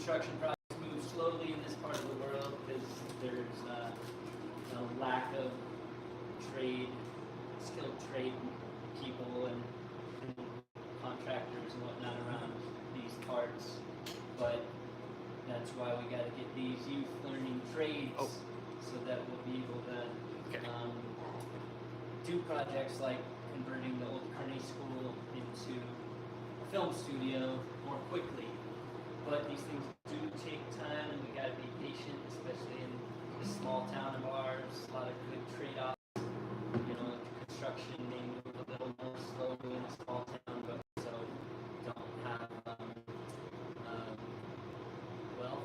construction projects move slowly in this part of the world because there's a lack of skilled trade people and contractors and whatnot around these parts. But that's why we got to get these youth learning trades so that we'll be able to do projects like converting the old Kearney School into a film studio more quickly. But these things do take time, and we got to be patient, especially in this small town of ours. A lot of good trade-offs. Construction may move a little more slowly in a small town, but also don't have,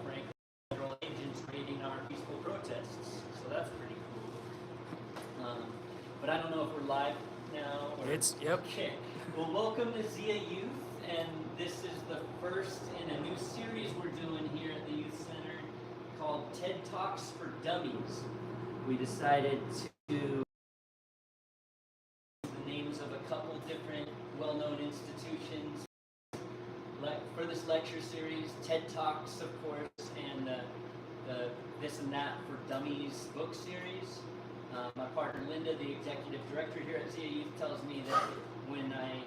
frankly, federal agents raiding our peaceful protests. So that's pretty cool. But I don't know if we're live now. Yep. Okay. Well, welcome to Zia Youth, and this is the first in a new series we're doing here at the Youth Center called TED Talks for Dummies. We decided to the names of a couple different well-known institutions for this lecture series. TED Talks, of course, and the This and That for Dummies book series. My partner Linda, the executive director here at Zia Youth, tells me that when I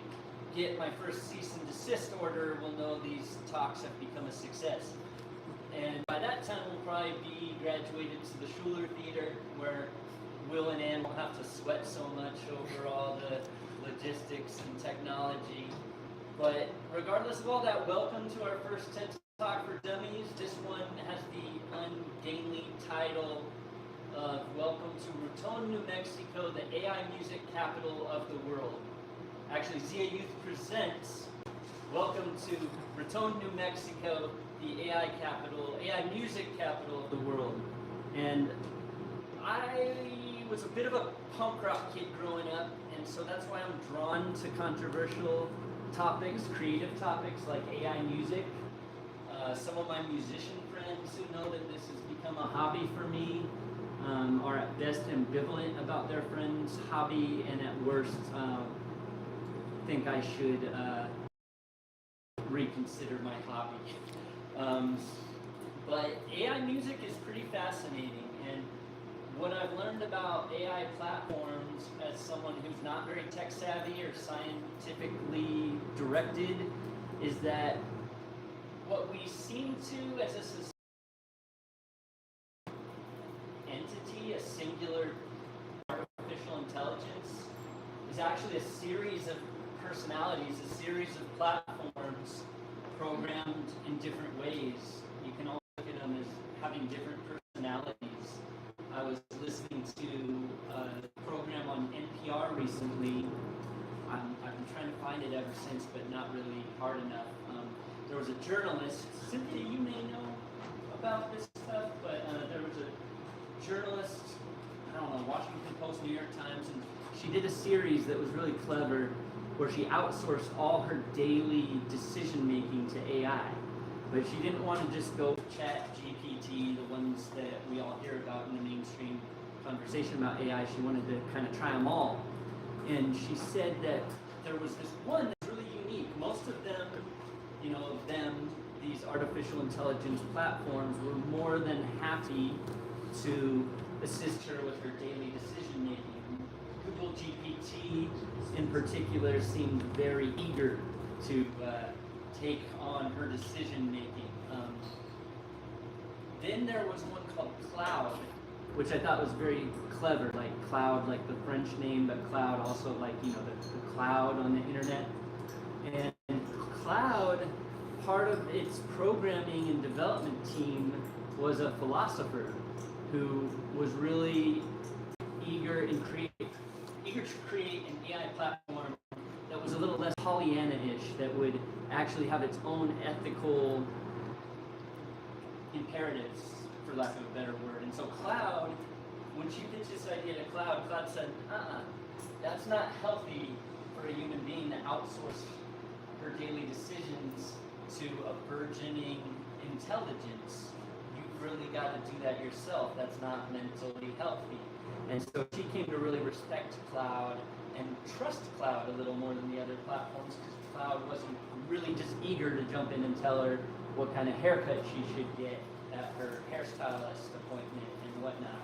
get my first cease and desist order, we'll know these talks have become a success. And by that time, we'll probably be graduated to the Schuler Theater, where Will and Ann won't have to sweat so much over all the logistics and technology. But regardless of all that, welcome to our first TED Talk for Dummies. This one has the ungainly title of Welcome to Raton, New Mexico, the AI music capital of the world. Actually, Zia Youth presents Welcome to Raton, New Mexico, the AI music capital of the world. And I was a bit of a punk rock kid growing up, and so that's why I'm drawn to controversial topics, creative topics like AI music. Some of my musician friends who know that this has become a hobby for me are at best ambivalent about their friend's hobby, and at worst think I should reconsider my hobby. But AI music is pretty fascinating, and what I've learned about AI platforms as someone who's not very tech savvy or scientifically directed is that what we seem to as a society, entity, a singular artificial intelligence, is actually a series of personalities, a series of platforms programmed in different ways. You can also look at them as having different personalities. I was listening to a program on NPR recently. I've been trying to find it ever since, but not really hard enough. There was a journalist, Cynthia, you may know about this stuff, but there was a journalist, I don't know, Washington Post, New York Times, and she did a series that was really clever where she outsourced all her daily decision making to AI. But she didn't want to just go chat GPT, the ones that we all hear about in the mainstream conversation about AI. She wanted to kind of try them all. And she said that there was this one that's really unique. Most of them, these artificial intelligence platforms were more than happy to assist her with her daily decision making. Google GPT in particular seemed very eager to take on her decision making. Then there was one called Cloud, which I thought was very clever, like cloud, like the French name, but cloud also like, the cloud on the internet. And Cloud, part of its programming and development team was a philosopher who was really eager to create an AI platform that was a little less Pollyanna-ish, that would actually have its own ethical imperatives, for lack of a better word. And so Cloud, when she pitched this idea to Cloud said, that's not healthy for a human being to outsource her daily decisions to a burgeoning intelligence. You've really got to do that yourself. That's not mentally healthy. And so she came to really respect Cloud and trust Cloud a little more than the other platforms, because Cloud wasn't really just eager to jump in and tell her what kind of haircut she should get at her hairstylist appointment and whatnot.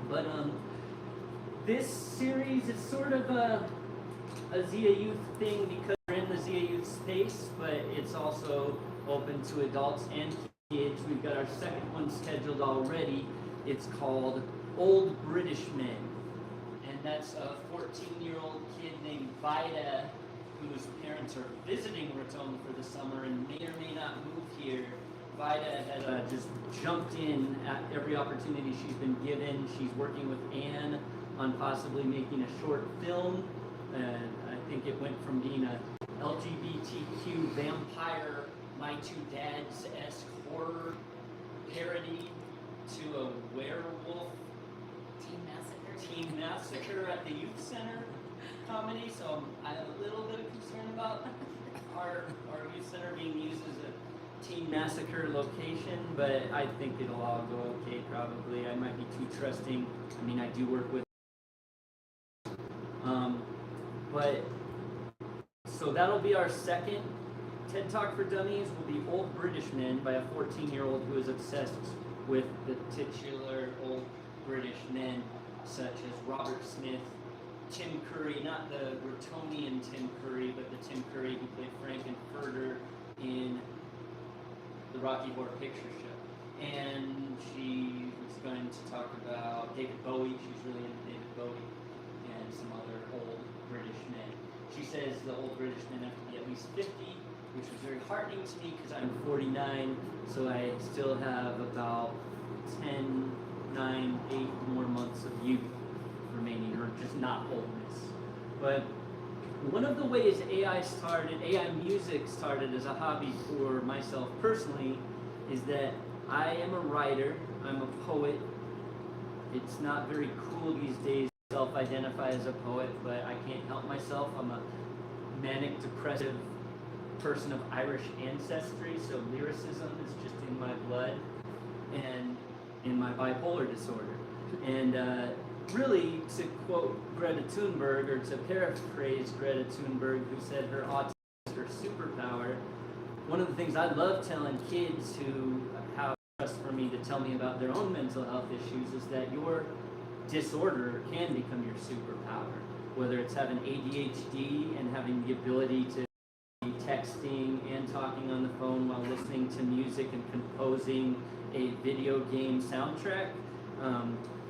But this series is sort of a Zia Youth thing because we're in the Zia Youth space, but it's also open to adults and kids. We've got our second one scheduled already. It's called Old British Men. And that's a 14-year-old kid named Vida, whose parents are visiting Raton for the summer and may or may not move here. Vida has just jumped in at every opportunity she's been given. She's working with Anne on possibly making a short film. And I think it went from being a LGBTQ vampire, My Two Dads-esque horror parody to a werewolf teen massacre at the youth center comedy. So I'm a little bit concerned about our youth center being used as a teen massacre location, but I think it'll all go okay probably. I might be too trusting. I mean, I do work with but so that'll be our second TED Talk for Dummies. Will be Old British Men by a 14-year-old who is obsessed with the titular old British men such as Robert Smith, Tim Curry, not the Rotonian Tim Curry, but the Tim Curry who played Frankenfurter in the Rocky Horror Picture Show. And she was going to talk about David Bowie. She's really into David Bowie and some other old British men. She says the old British men have to be at least 50, which was very heartening to me because I'm 49, so I still have about 10, 9, 8 more months of youth remaining, or just not oldness. But one of the ways AI music started as a hobby for myself personally, is that I am a writer, I'm a poet. It's not very cool these days to self-identify as a poet, but I can't help myself. I'm a manic depressive person of Irish ancestry, so lyricism is just in my blood and in my bipolar disorder. And really, to quote Greta Thunberg, or to paraphrase Greta Thunberg, who said her autism is her superpower, one of the things I love telling kids who have trust for me to tell me about their own mental health issues is that your disorder can become your superpower. Whether it's having ADHD and having the ability to be texting and talking on the phone while listening to music and composing a video game soundtrack,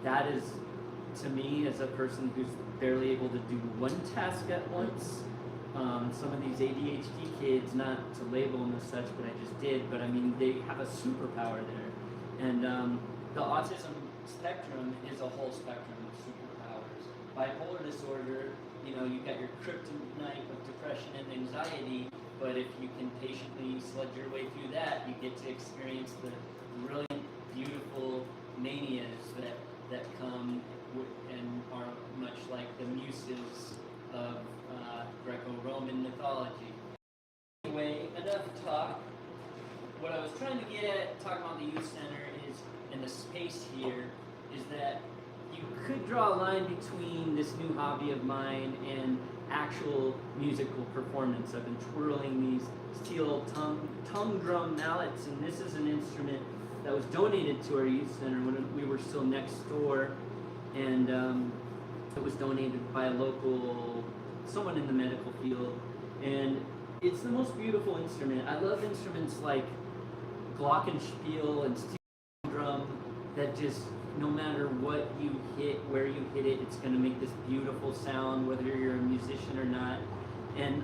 that is, to me, as a person who's barely able to do one task at once, some of these ADHD kids, not to label them as such, but I just did, but I mean, they have a superpower there. And the autism spectrum is a whole spectrum of superpowers. Bipolar disorder, you know, you've got your kryptonite of depression and anxiety, but if you can patiently sludge your way through that, you get to experience the brilliant, beautiful manias that come and are much like the muses of Greco-Roman mythology. Anyway, enough talk. What I was trying to get at, talking about the youth center, is, and the space here, is that you could draw a line between this new hobby of mine and actual musical performance. I've been twirling these steel tongue drum mallets, and this is an instrument that was donated to our youth center when we were still next door, and it was donated by a local, someone in the medical field, and it's the most beautiful instrument. I love instruments like glockenspiel and steel drum that just, no matter what you hit, where you hit it, it's going to make this beautiful sound, whether you're a musician or not. And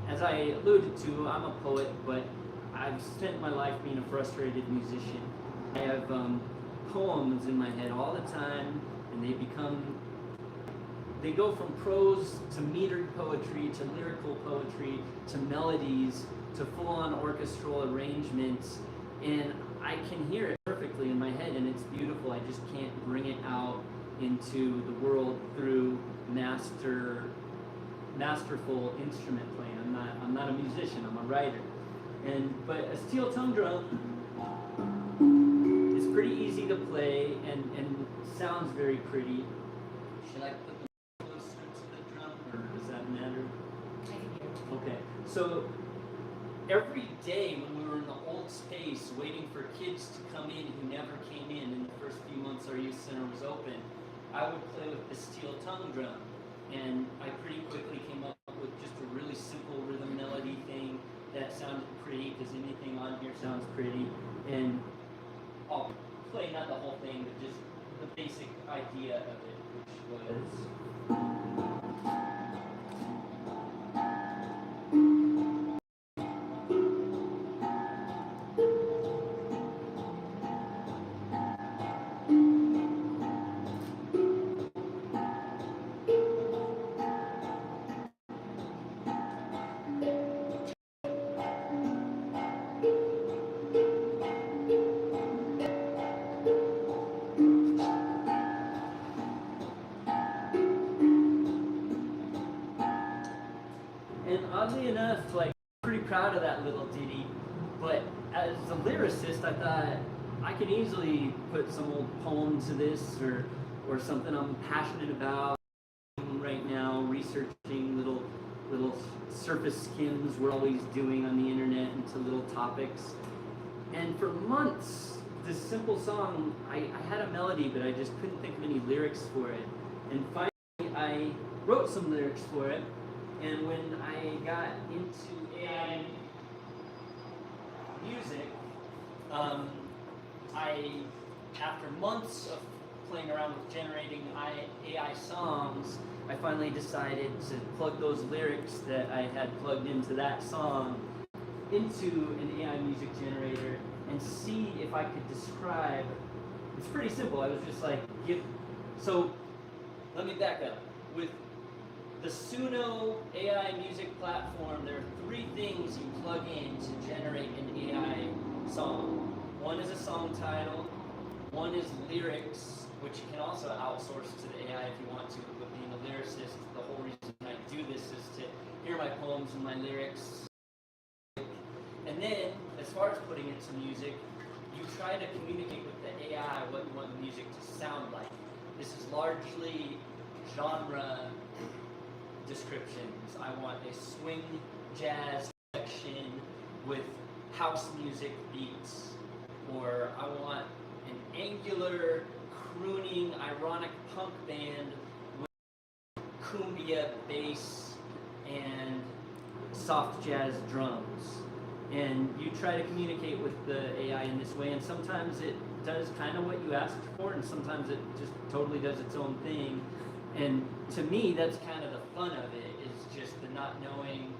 as I alluded to, I'm a poet, but I've spent my life being a frustrated musician. I have poems in my head all the time, and they go from prose to metered poetry to lyrical poetry to melodies to full-on orchestral arrangements, and I can hear it perfectly in my head, and it's beautiful. I just can't bring it out into the world through masterful instrument playing. I'm not a musician. I'm a writer. But a steel tongue drum is pretty easy to play and sounds very pretty. Should I put the closer to the drum, or does that matter? Okay. So every day when we were in the old space waiting for kids to come in who never came in the first few months our youth center was open, I would play with the steel tongue drum. And I pretty quickly came up with just a really simple rhythm melody thing that sounded pretty, because anything on here sounds pretty. And I'll play not the whole thing, but just the basic idea of it, which was... And oddly enough, like, I'm pretty proud of that little ditty, but as a lyricist, I thought I could easily put some old poem to this, or something I'm passionate about right now, researching little surface skims we're always doing on the internet into little topics. And for months, this simple song, I had a melody, but I just couldn't think of any lyrics for it. And finally, I wrote some lyrics for it. And when I got into AI music, after months of playing around with generating AI songs, I finally decided to plug those lyrics that I had plugged into that song into an AI music generator and see if I could describe. It's pretty simple. I was just like, so let me back up. With the Suno AI music platform, there are 3 things you plug in to generate an AI song. One is a song title, one is lyrics, which you can also outsource to the AI if you want to, but being a lyricist, the whole reason I do this is to hear my poems and my lyrics. And then, as far as putting it to music, you try to communicate with the AI what you want the music to sound like. This is largely genre descriptions. I want a swing jazz section with house music beats, or I want an angular, crooning, ironic punk band with cumbia bass and soft jazz drums. And you try to communicate with the AI in this way, and sometimes it does kind of what you asked for, and sometimes it just totally does its own thing. And to me, that's kind of the fun of it, is just the not knowing,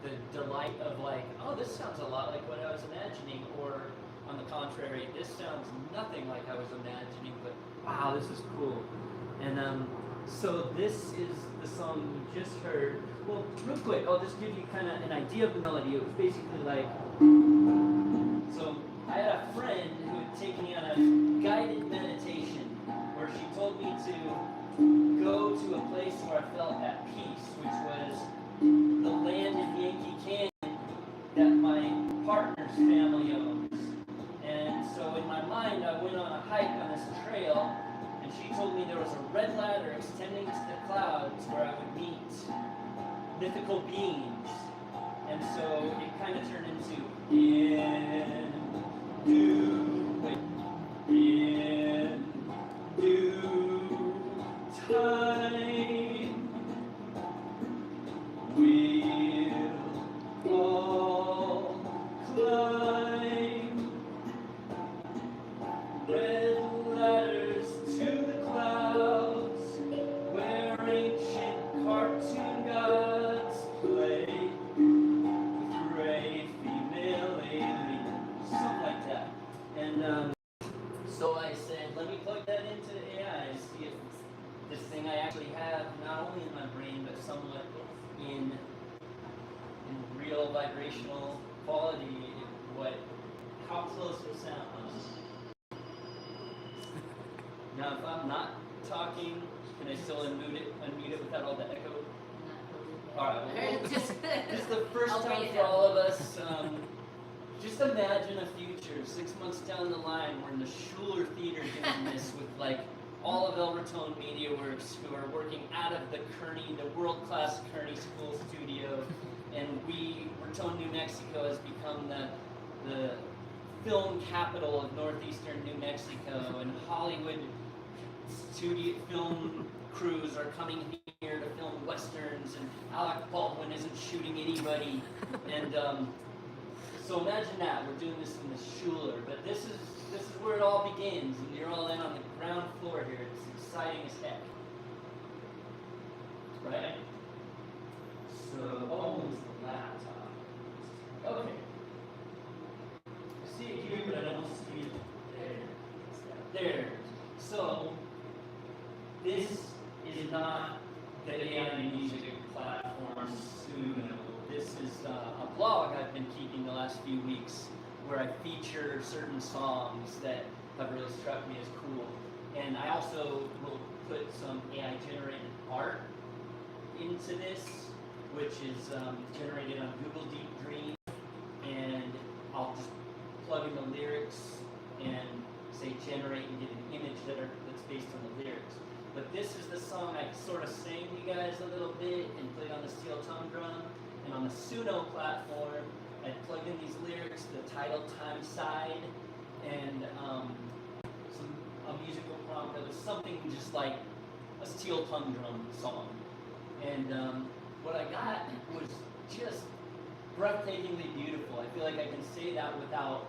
the delight of like, oh, this sounds a lot like what I was imagining, or on the contrary, this sounds nothing like I was imagining, but wow, this is cool. And so this is the song you just heard. Well, real quick, I'll just give you kind of an idea of the melody. It was basically like, so I had a friend who had taken me on a guided meditation where she told me to go to a place where I felt at peace, which was the land in Yankee Canyon that my partner's family owns. And so in my mind, I went on a hike on this trail, and she told me there was a red ladder extending to the clouds where I would meet mythical beings. And so it kind of turned into in due time we'll all climb red ladders to the clouds where ancient cartoon gods play with gray female aliens, something like that. And so I said, let me plug that into AI and see if this thing I actually have, not only in my brain, but somewhat in real vibrational quality, how close it sounds. Now, if I'm not talking, can I still unmute it without all the echo? All right. Well, this is the first time for all of us. Just imagine a future 6 months down the line, we're in the Schuler Theater doing this with like all of El Raton Media Works, who are working out of the Kearney, the world-class Kearney School studio, and Raton, New Mexico has become the film capital of northeastern New Mexico, and Hollywood studio film crews are coming here to film westerns, and Alec Baldwin isn't shooting anybody, and so imagine that we're doing this in the Schuler, but this is where it all begins, and you're all in on the ground floor here. It's exciting as heck, right? So, where's the laptop? Okay. I see it here, but I don't see it there. There. So, this is not the AI music platform Suno. This is a blog I've been keeping the last few weeks where I feature certain songs that have really struck me as cool. And I also will put some AI-generated art into this, which is generated on Google Deep Dream, and I'll just plug in the lyrics and say generate and get an image that's based on the lyrics. But this is the song I sort of sang to you guys a little bit and played on the steel tongue drum. And on the Suno platform, I plugged in these lyrics, the title time side, and a musical prompt that was something just like a steel tongue drum song. And what I got was just breathtakingly beautiful. I feel like I can say that without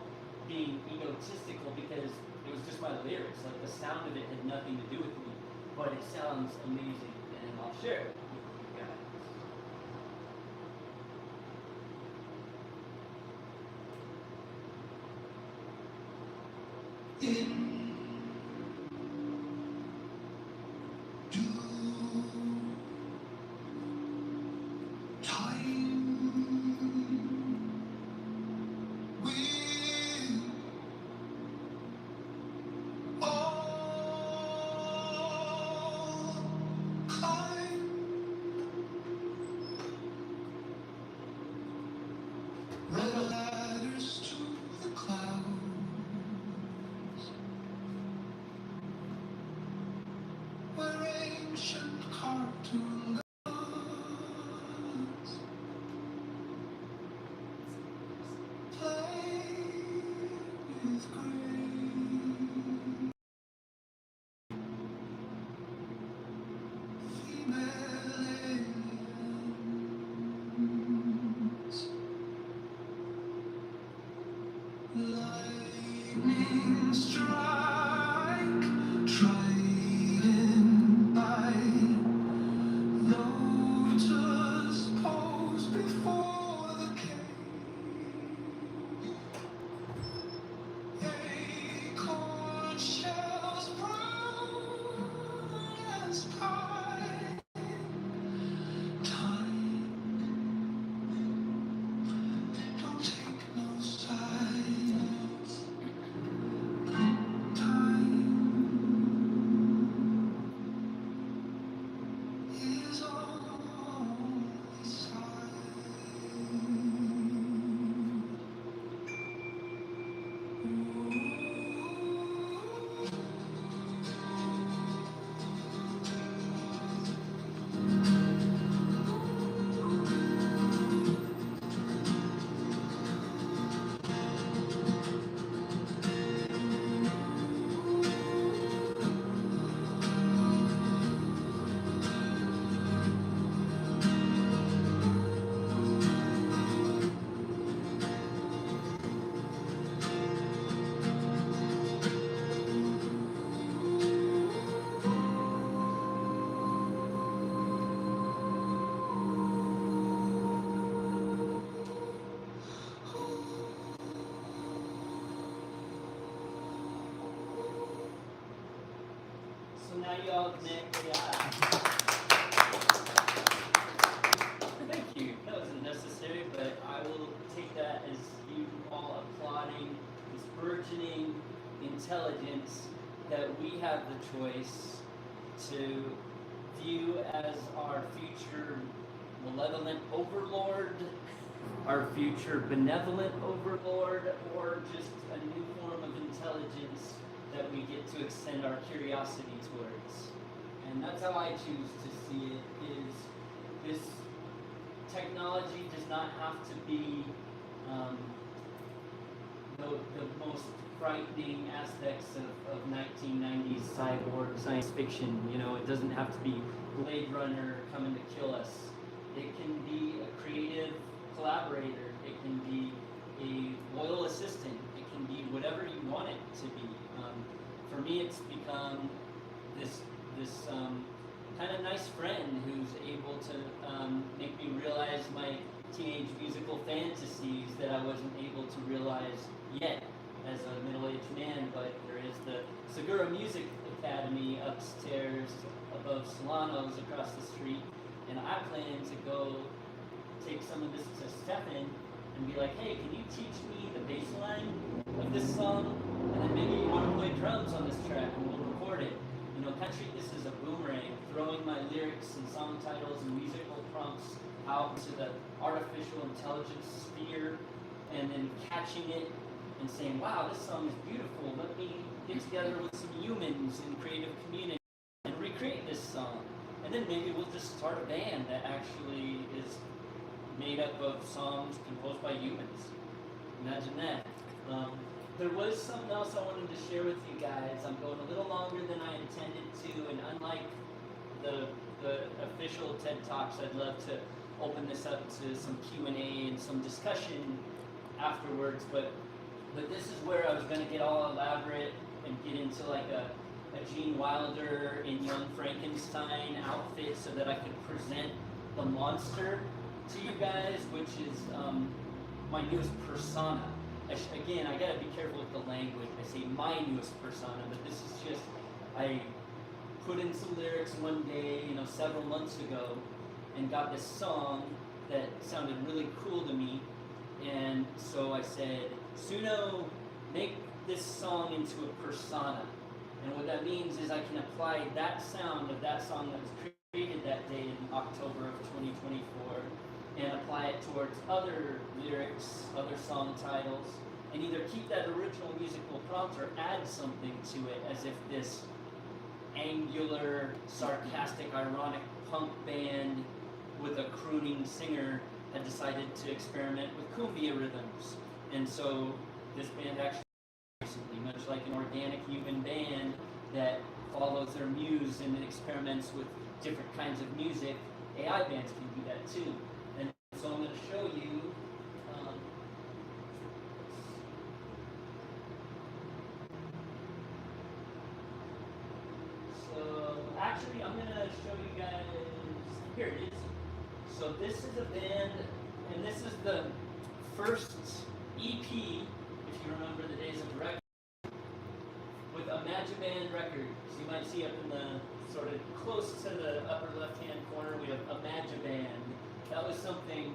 being egotistical because it was just my lyrics. Like the sound of it had nothing to do with me, but it sounds amazing, and I'll share it with you guys. Lightning strike, trident bite, lotus pose before the cave, acorn shells brown as pie, time, don't take no sides. So now you all connect. Thank you. That wasn't necessary, but I will take that as you all applauding this burgeoning intelligence that we have the choice to view as our future malevolent overlord, our future benevolent overlord, or just a new form of intelligence that we get to extend our curiosity towards. And that's how I choose to see it, is this technology does not have to be the most frightening aspects of 1990s cyborg science fiction. You know, it doesn't have to be Blade Runner coming to kill us. It can be a creative collaborator. It can be a loyal assistant. It can be whatever you want it to be. For me, it's become this kind of nice friend who's able to make me realize my teenage musical fantasies that I wasn't able to realize yet as a middle-aged man. But there is the Segura Music Academy upstairs above Solano's across the street, and I plan to go take some of this to Stefan and be like, hey, can you teach me the bass line of this song? And then maybe you want to play drums on this track and we'll record it. You know, kind of treat this as a boomerang, throwing my lyrics and song titles and musical prompts out into the artificial intelligence sphere, and then catching it and saying, wow, this song is beautiful. Let me get together with some humans in creative community and recreate this song. And then maybe we'll just start a band that actually is made up of songs composed by humans. Imagine that. There was something else I wanted to share with you guys. I'm going a little longer than I intended to, and unlike the official TED Talks, I'd love to open this up to some Q&A and some discussion afterwards, but this is where I was going to get all elaborate and get into like a Gene Wilder in Young Frankenstein outfit so that I could present the monster to you guys, which is my newest persona. Again, I gotta be careful with the language. I say my newest persona, but this is just, I put in some lyrics one day, you know, several months ago, and got this song that sounded really cool to me. And so I said, Suno, make this song into a persona. And what that means is I can apply that sound of that song that was created that day in October of 2024 and apply it towards other lyrics, other song titles, and either keep that original musical prompt or add something to it, as if this angular, sarcastic, ironic punk band with a crooning singer had decided to experiment with cumbia rhythms. And so this band actually recently, much like an organic human band that follows their muse and experiments with different kinds of music, AI bands can do that too. And so I'm going to show you actually, I'm going to show you guys, here it is. So this is a band, and this is the first EP, if you remember the days of record, with Imagiband Records. You might see up in the sort of close to the upper left-hand corner, we have Imagiband. That was something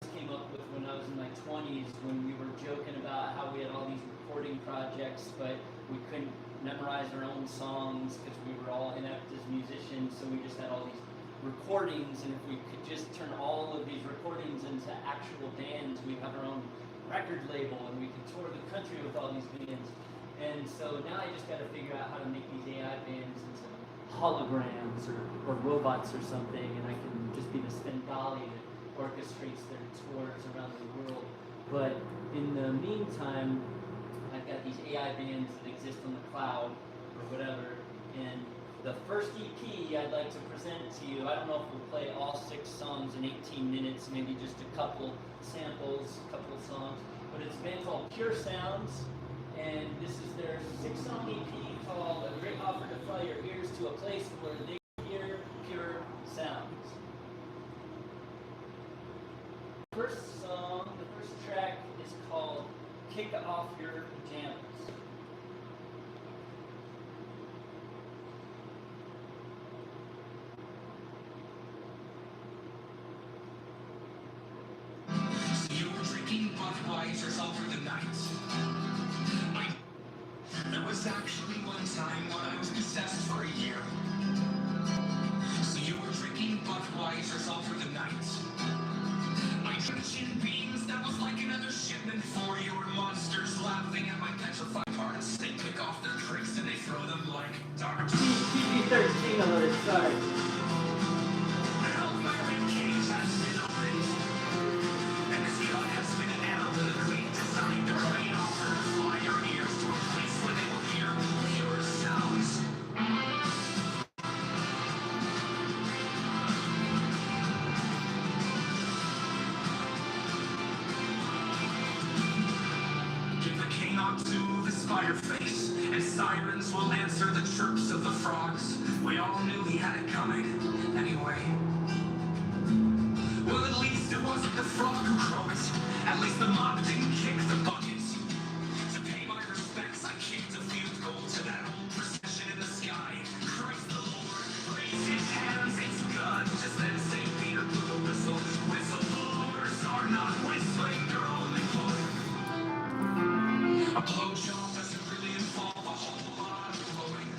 I came up with when I was in my 20s, when we were joking about how we had all these recording projects, but we couldn't memorize our own songs because we were all inept as musicians, so we just had all these recordings, and if we could just turn all of these recordings into actual bands, we'd have our own record label and we could tour the country with all these bands. And so now I just got to figure out how to make these AI bands into holograms or robots or something, and I can just be the Svengali that orchestrates their tours around the world. But in the meantime, I've got these AI bands that exist on the cloud or whatever, and the first EP I'd like to present to you, I don't know if we'll play all 6 songs in 18 minutes, maybe just a couple samples, a couple of songs, but it's a band called Pure Sounds, and this is their 6-song EP called A Great Offer to Fly Your Ears to a Place Where They Hear Pure Sounds. The first song, the first track is called Kick Off Your Pajamas. Yourself through the night. There was actually one time when I was possessed for a year. So you were drinking Budweiser yourself through the night. I took gin beans, that was like another shipment for your monsters laughing at my petrified parts. They pick off their drinks and they throw them like darts. PG-13 alert, sorry. I hope my ribcage has been fire face, and sirens will answer the chirps of the frogs. We all knew he had it coming, anyway. Well, at least it wasn't the frog who croaked. At least the mop didn't kick the bucket. To pay my respects, I kicked a field goal to that old procession in the sky. Christ the Lord, raise his hands, it's God. Just then St. Peter blew the whistle. Whistleblowers are not whistling, they're only blowing. A blowjob doesn't really involve a whole lot of blowing.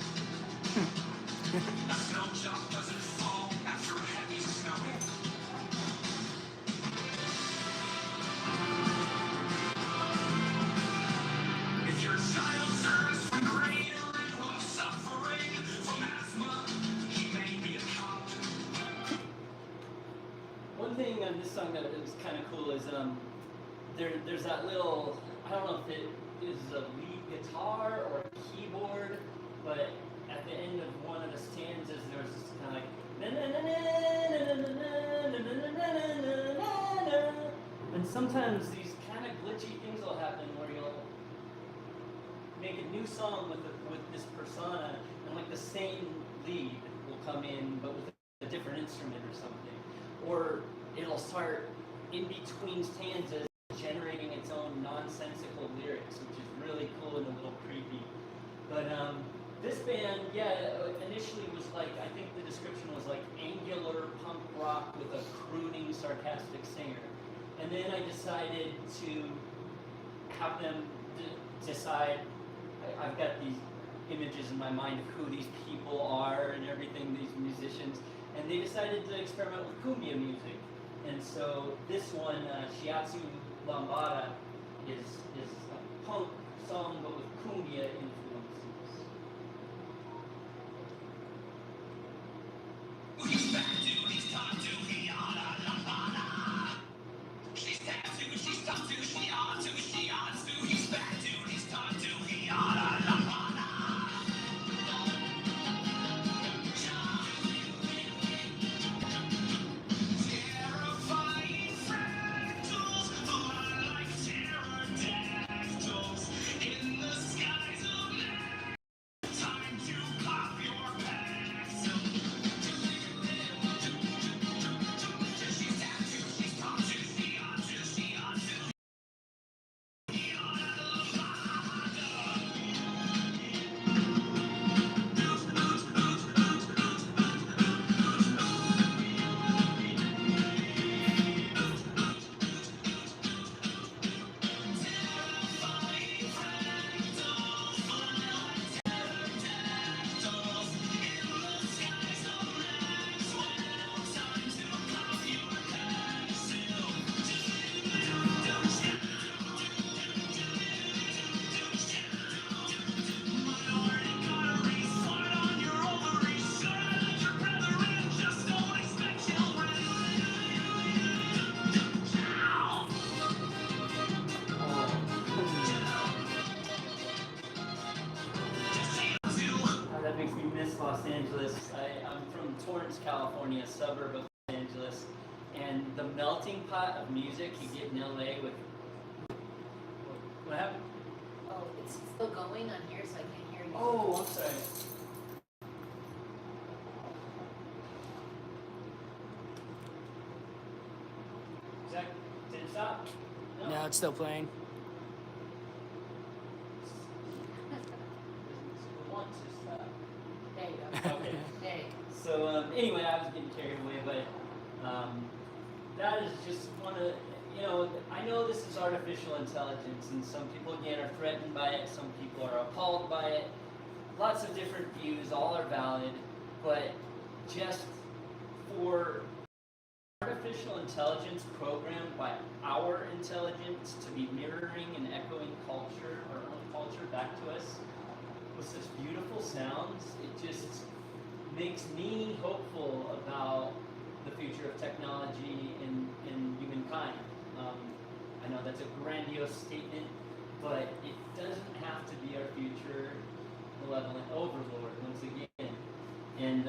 A snow job doesn't fall after a heavy snowing. If your child turns from greater and of suffering from asthma, he may be a cop. One thing on this song that is kind of cool is there's that little, I don't know if it is a lead guitar or a keyboard, but at the end of one of the stanzas there's this kind of like na na na na na na na na na na, and sometimes these kind of glitchy things will happen where you'll make a new song with this persona, and like the same lead will come in but with a different instrument or something, or it'll start in between stanzas generating its own nonsensical lyrics, which is really cool and a little creepy. But this band, initially was like, I think the description was like angular punk rock with a crooning, sarcastic singer. And then I decided to have them decide, I've got these images in my mind of who these people are and everything, these musicians, and they decided to experiment with cumbia music. And so this one, Shiatsu Lambada, is a punk song but with cumbia influences. He's back, dude, he's top, dude, he oughta lambada. She's tattooed, she's top, dude, she ought to, she ought to. He's back, dude, he's top, dude, he oughta lambada. Terrifying fractals, fly like pterodactyls in the skies of night. Time to pop your packs. She's tattooed, she's top, dude, she ought to, she ought to. He oughta lambada. That makes me miss Los Angeles. I'm from Torrance, California, a suburb of Los Angeles, and the melting pot of music you get in LA with. What happened? Oh, it's still going on here, so I can't hear you. Oh, I'm sorry. Zach, did it stop? No, it's still playing. Want to stop. There you go. Okay. There you go. So anyway, I was getting carried away, but that is just one of, I know this is artificial intelligence, and some people again are threatened by it, some people are appalled by it. Lots of different views, all are valid, but just for artificial intelligence programmed by our intelligence to be mirroring and echoing culture, our own culture back to us with such beautiful sounds, it just makes me hopeful about the future of technology and humankind. I know that's a grandiose statement, but it doesn't have to be our future malevolent overlord once again. And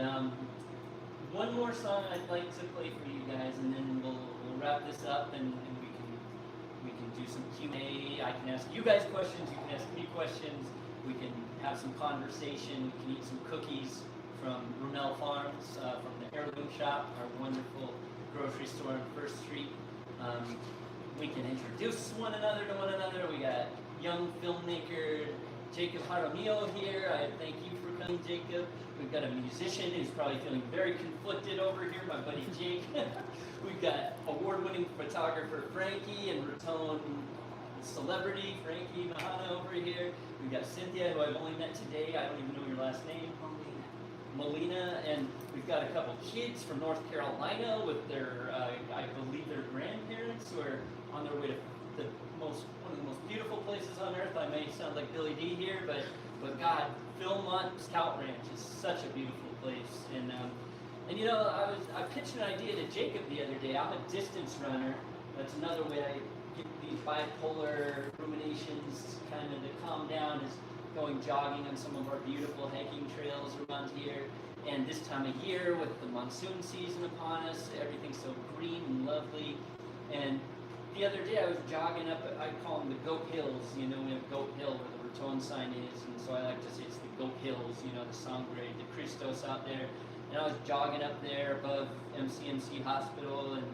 one more song I'd like to play for you guys, and then we'll wrap this up, and we can do some Q&A. I can ask you guys questions. You can ask me questions. We can have some conversation. We can eat some cookies from Rummel Farms, from the Heirloom Shop, our wonderful grocery store on First Street. We can introduce one another to one another. We got young filmmaker Jacob Jaramillo here. I thank you for coming, Jacob. We've got a musician who's probably feeling very conflicted over here, my buddy Jake. We've got award-winning photographer Frankie and Raton celebrity Frankie Mahana over here. We've got Cynthia, who I've only met today. I don't even know your last name. Molina, and we've got a couple kids from North Carolina with their, I believe, their grandparents who are on their way to one of the most beautiful places on earth. I may sound like Billy D here, but God, Philmont Scout Ranch is such a beautiful place. And you know, I pitched an idea to Jacob the other day. I'm a distance runner. That's another way I get these bipolar ruminations kind of to calm down, is going jogging on some of our beautiful hiking trails around here. And this time of year, with the monsoon season upon us, everything's so green and lovely. And the other day I was jogging up, I call them the Goat Hills. You know, we have Goat Hill where the Raton sign is, and so I like to say it's the Goat Hills, you know, the Sangre de Cristos out there. And I was jogging up there above MCMC Hospital and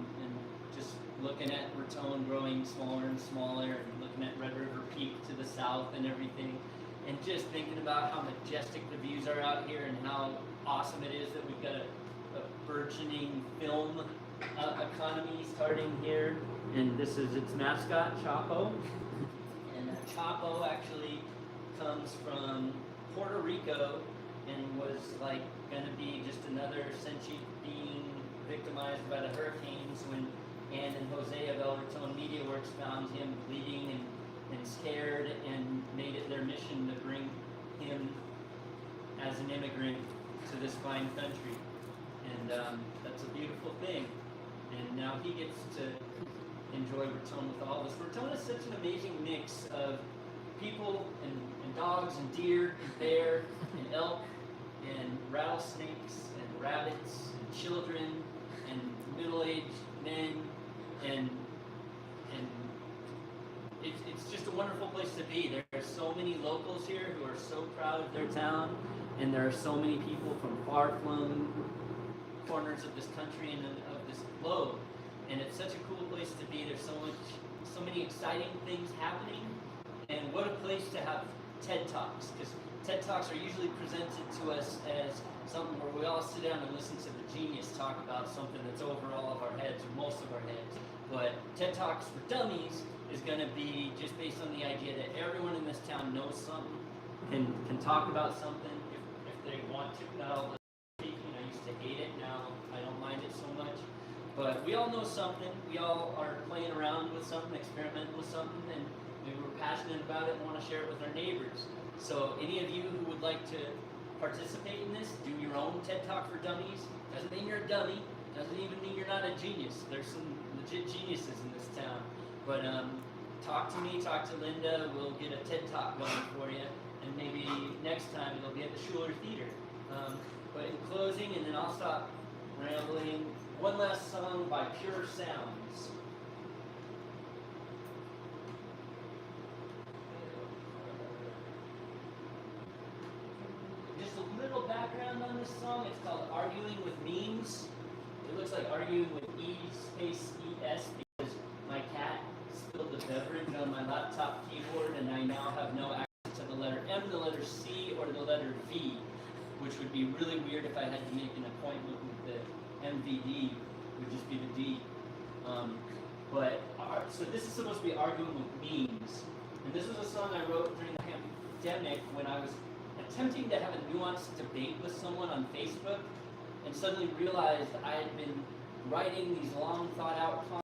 just looking at Raton growing smaller and smaller, and looking at Red River Peak to the south and everything. And just thinking about how majestic the views are out here and how awesome it is that we've got a burgeoning film economy starting here. And this is its mascot, Chapo. And Chapo actually comes from Puerto Rico and was like going to be just another sentient being victimized by the hurricanes when Ann and Jose of El Raton Media Works found him bleeding and scared, and made it their mission to bring him as an immigrant to this fine country. And that's a beautiful thing. And now he gets to enjoy Raton with all of us. Raton is such an amazing mix of people and dogs and deer and bear and elk and rattlesnakes and rabbits and children and middle-aged men, and it's just a wonderful place to be. There are so many locals here who are so proud of their town, and there are so many people from far-flung corners of this country and of this globe. And it's such a cool place to be. There's so many exciting things happening, and what a place to have TED Talks, because TED Talks are usually presented to us as something where we all sit down and listen to the genius talk about something that's over all of our heads, or most of our heads. But TED Talks for Dummies is going to be just based on the idea that everyone in this town knows something, can talk about something if they want to. Not all the speaking. I used to hate it. Now I don't mind it so much. But we all know something. We all are playing around with something, experimenting with something, and maybe we're passionate about it and want to share it with our neighbors. So any of you who would like to participate in this, do your own TED Talk for Dummies. Doesn't mean you're a dummy. Doesn't even mean you're not a genius. There's some legit geniuses in this town. But talk to me, talk to Linda. We'll get a TED Talk going for you. And maybe next time it'll be at the Schuler Theater. But in closing, and then I'll stop rambling, one last song by Pure Sounds. Just a little background on this song. It's called Arguing with Memes. It looks like arguing with E space ES because my cat spilled the beverage on my laptop keyboard, and I now have no access to the letter M, the letter C, or the letter V, which would be really weird if I had to make an appointment with the MVD. Would just be the D. So this is supposed to be arguing with memes. And this was a song I wrote during the pandemic when I was attempting to have a nuanced debate with someone on Facebook, and suddenly realized I had been writing these long thought out comments.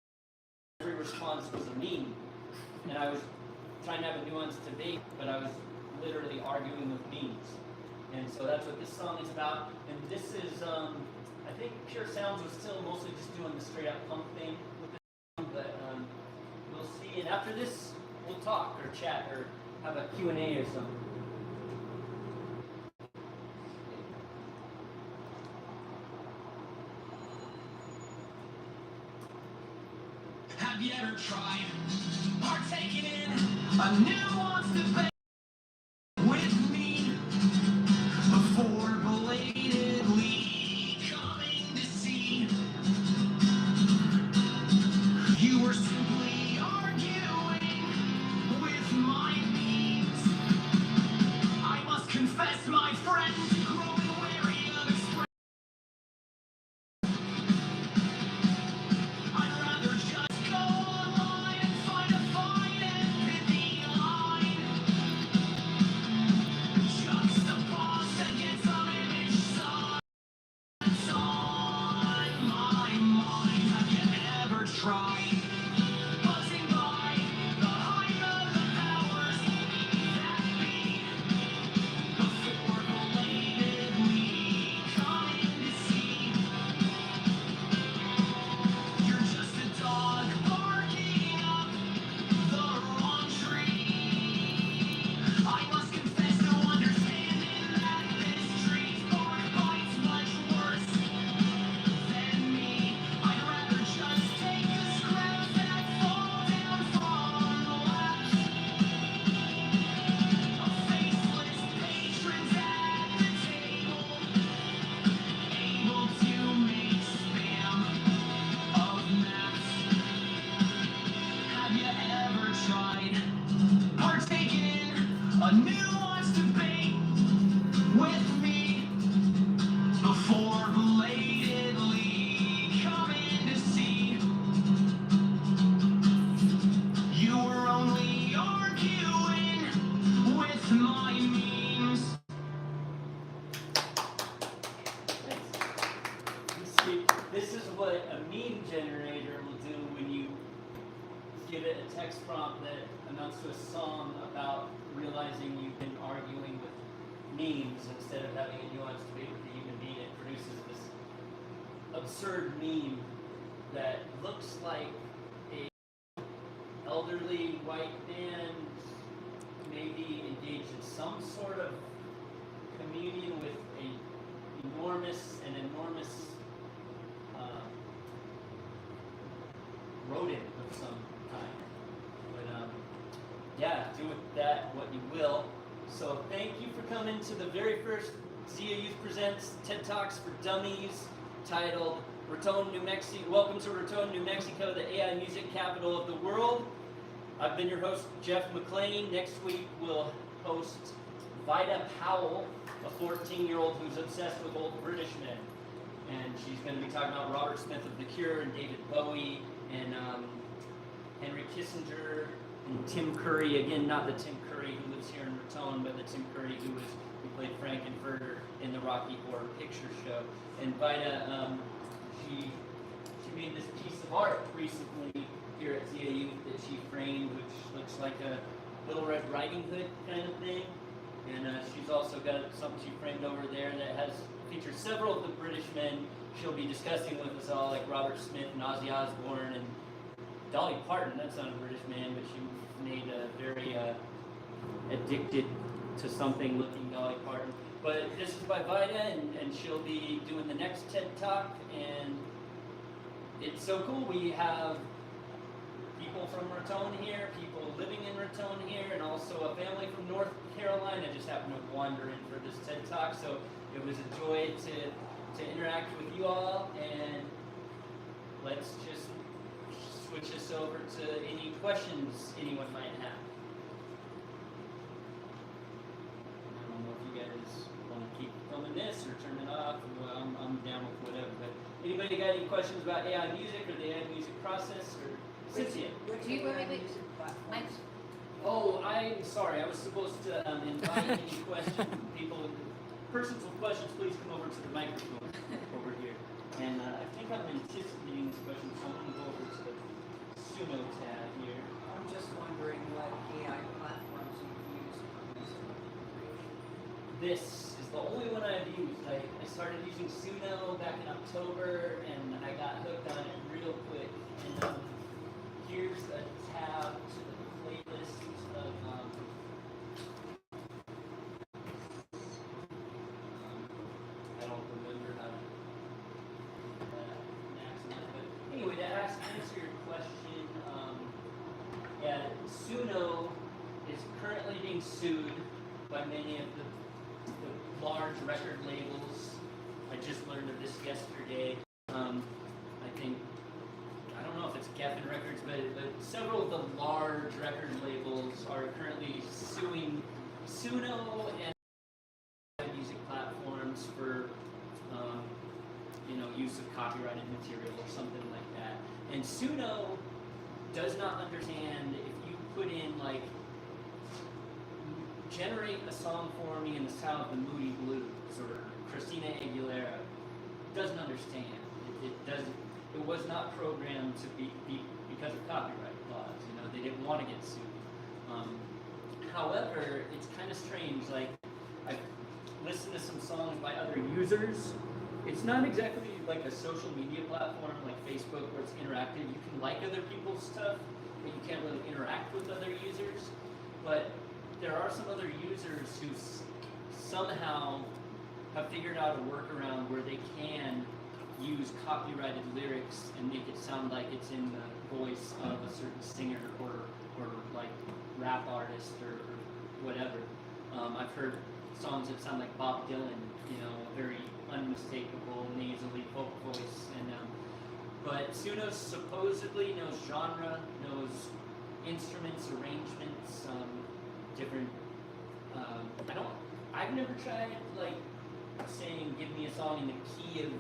Every response was a meme. And I was trying to have a nuanced debate, but I was literally arguing with memes. And so that's what this song is about. And this is, I think Pure Sounds was still mostly just doing the straight up punk thing with this song, but we'll see. And after this, we'll talk or chat or have a Q&A or something. Have you ever tried hard partaking in a nuanced debate with me before belatedly coming to see you were simply arguing with my memes. I must confess, my friend, growing wary of expression. I'd rather just go online and find a fine empathy line. Juxtaposed against some image that's on my mind. Have you ever tried buzzing by the height of the powers that be before belatedly coming to see you're just a dog barking up the wrong tree? I must confess to understanding that this tree's bark bites much worse than me. I'd rather just take the scraps that fall down from the laps of faceless patrons at the table, able to make spam of maps. Have you ever tried partaking in a nuanced debate with me before belatedly coming to see you were only arguing with my memes? See, this is what a meme generator will do when you give it a text prompt that amounts to a song about realizing you've been arguing with memes instead of having a nuanced debate with a human being. It produces this absurd meme that looks like a elderly white man maybe engaged in some sort of communion with a enormous rodent of some kind. But yeah, do with that what you will. So thank you for coming to the very first Zia Youth Presents TED Talks for Dummies, titled Raton, New Mexico. Welcome to Raton, New Mexico, the AI music capital of the world. I've been your host, Jeff McClain. Next week we'll host Vida Powell, a 14-year-old who's obsessed with old British men. And she's going to be talking about Robert Smith of The Cure and David Bowie and Henry Kissinger and Tim Curry. Again, not the Tim Curry who lives here in Raton, but the Tim Curry who played Frankenfurter in the Rocky Horror Picture Show. And Vida, she made this piece of art recently here at Zia Youth that she framed, which looks like a Little Red Riding Hood kind of thing. And she's also got something she framed over there that features several of the British men she'll be discussing with us all, like Robert Smith and Ozzy Osbourne and Dolly Parton. That's not a British man, but she made a very addicted to something looking Dolly Parton. But this is by Vida, and she'll be doing the next TED Talk, and it's so cool. We have people from Raton here, people living in Raton here, and also a family from North Carolina just happened to wander in for this TED Talk. So it was a joy to interact with you all, and let's just switch us over to any questions anyone might have. I don't know if you guys want to keep filming this or turn it off. Well, I'm down with whatever. But anybody got any questions about AI music or the AI music process or Cynthia? Mike. Oh, I'm sorry. I was supposed to invite any persons with questions, please come over to the microphone over here. And I think I'm anticipating this question, so I'm going to go over to the Suno tab here. I'm just wondering what AI platforms you've used for music creation. This is the only one I've used. I started using Suno back in October, and I got hooked on it real quick. And here's a tab to the playlist of I don't remember how to maximize, but anyway, to answer your question, yeah, currently being sued by many of the large record labels. I just learned of this yesterday. I think, I don't know if it's Geffen Records, but several of the large record labels are currently suing Suno and music platforms for use of copyrighted material or something like that. And Suno does not understand if you put in like generate a song for me in the style of the Moody Blues or Christina Aguilera. Doesn't understand. It doesn't. It was not programmed to be because of copyright laws. They didn't want to get sued. However, it's kind of strange. Like I've listened to some songs by other users. It's not exactly like a social media platform like Facebook where it's interactive. You can like other people's stuff, but you can't really interact with other users. But there are some other users who somehow have figured out a workaround where they can use copyrighted lyrics and make it sound like it's in the voice of a certain singer or like rap artist or whatever. I've heard songs that sound like Bob Dylan, a very unmistakable nasally folk voice. But Suno supposedly knows genre, knows instruments, arrangements, different. I've never tried like saying give me a song in the key of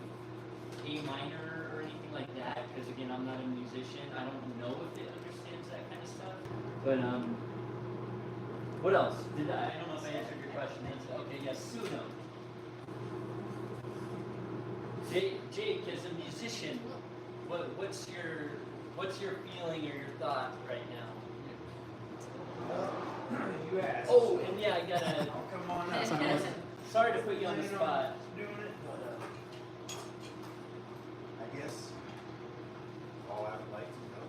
A minor or anything like that, because again, I'm not a musician. I don't know if it understands that kind of stuff. But what else? I don't know if I answered your question. Okay, yes, Suno. Jake, as a musician, what's your feeling or your thought right now? You asked. Oh, and yeah, I gotta. Oh, come on up. Sorry to put you on the spot. Doing it, but I guess all I would like to know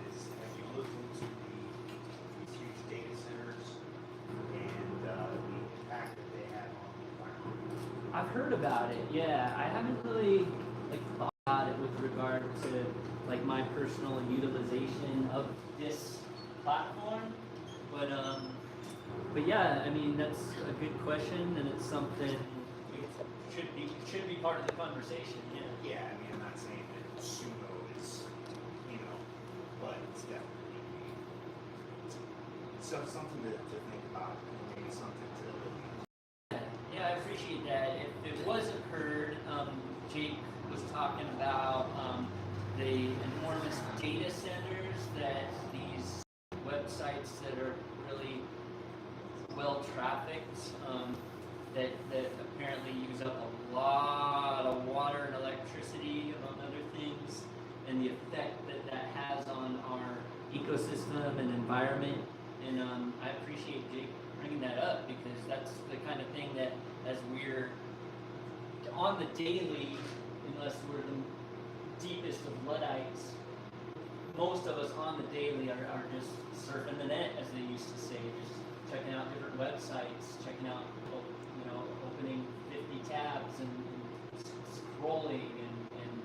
is have you looked into these huge data centers and the impact that they have on the environment? I've heard about it. Yeah, I haven't really thought about it with regard to like my personal utilization of this platform, but yeah, I mean that's a good question, and it's something should be part of the conversation. Yeah. Yeah, I mean, I'm not saying that Suno is, but it's definitely something to think about, maybe something to. Yeah, I appreciate that. If it wasn't heard, Jake was talking about the enormous data centers that these websites that are really well trafficked, that apparently use up a lot of water and electricity, among other things, and the effect that has on our ecosystem and environment. And I appreciate Jake bringing that up, because that's the kind of thing that, as we're on the daily, unless we're the deepest of Luddites, most of us on the daily are just surfing the net, as they used to say, just checking out different websites, checking out, opening 50 tabs and scrolling and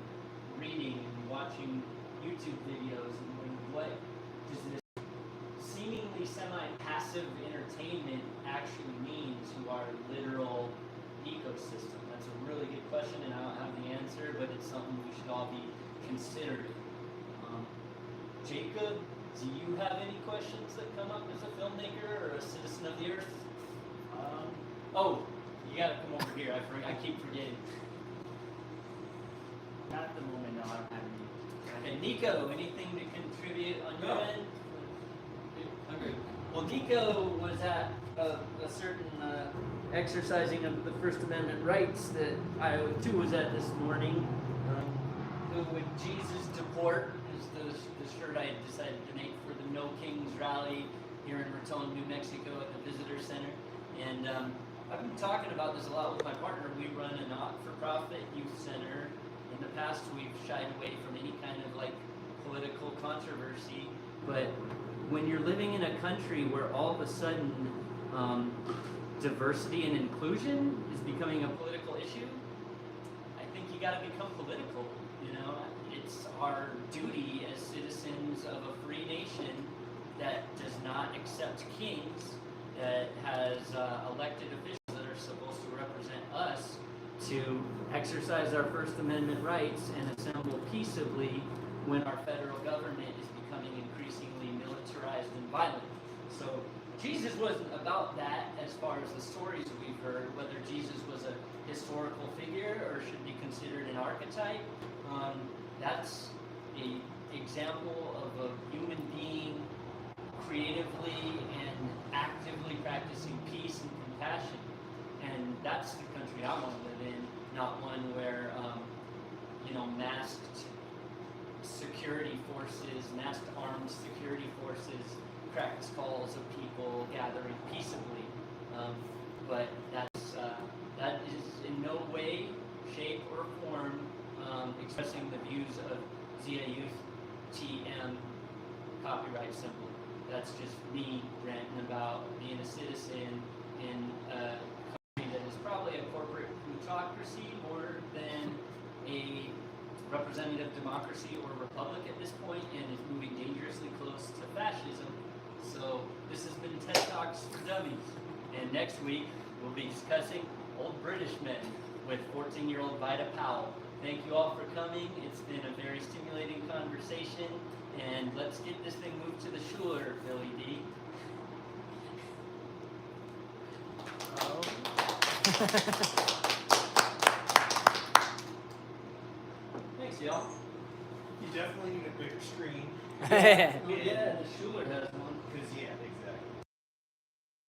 reading and watching YouTube videos, and what does this seemingly semi-passive entertainment actually mean to our literal ecosystem? That's a really good question, and I don't have the answer, but it's something we should all be considering. Jacob, do you have any questions that come up as a filmmaker or a citizen of the earth? Oh, you gotta come over here. I keep forgetting. Not at the moment, no, I don't have any. Okay, Nico, anything to contribute on your end? Okay. Well, Nico was at a certain exercising of the First Amendment rights that Iowa 2 was at this morning. Who Would Jesus Deport is the shirt I had decided to make for the No Kings rally here in Raton, New Mexico at the Visitor Center. And I've been talking about this a lot with my partner. We run a not-for-profit youth center. In the past, we've shied away from any kind of political controversy. But when you're living in a country where all of a sudden diversity and inclusion is becoming a political issue, I think you got to become political. It's our duty as citizens of a free nation that does not accept kings, that has elected officials that are supposed to represent us, to exercise our First Amendment rights and assemble peaceably when our federal government is becoming increasingly militarized and violent. So Jesus wasn't about that as far as the stories we've heard, whether Jesus was a historical figure or should be considered an archetype. That's an example of a human being creatively and actively practicing peace and compassion. And that's the country I want to live in, not one where, masked security forces, masked armed security forces practice calls of people gathering peaceably. But that is in no way, shape, or form expressing the views of Zia Youth TM copyright symbol. That's just me ranting about being a citizen in a country that is probably a corporate plutocracy more than a representative democracy or republic at this point, and is moving dangerously close to fascism. So this has been TED Talks for Dummies, and next week we'll be discussing Old British Men with 14-year-old Vida Powell. Thank you all for coming. It's been a very stimulating conversation, and let's get this thing moved to the Schuler, Billy D. Thanks, y'all. You definitely need a bigger screen. Yeah, the Schuler has one. Because, yeah,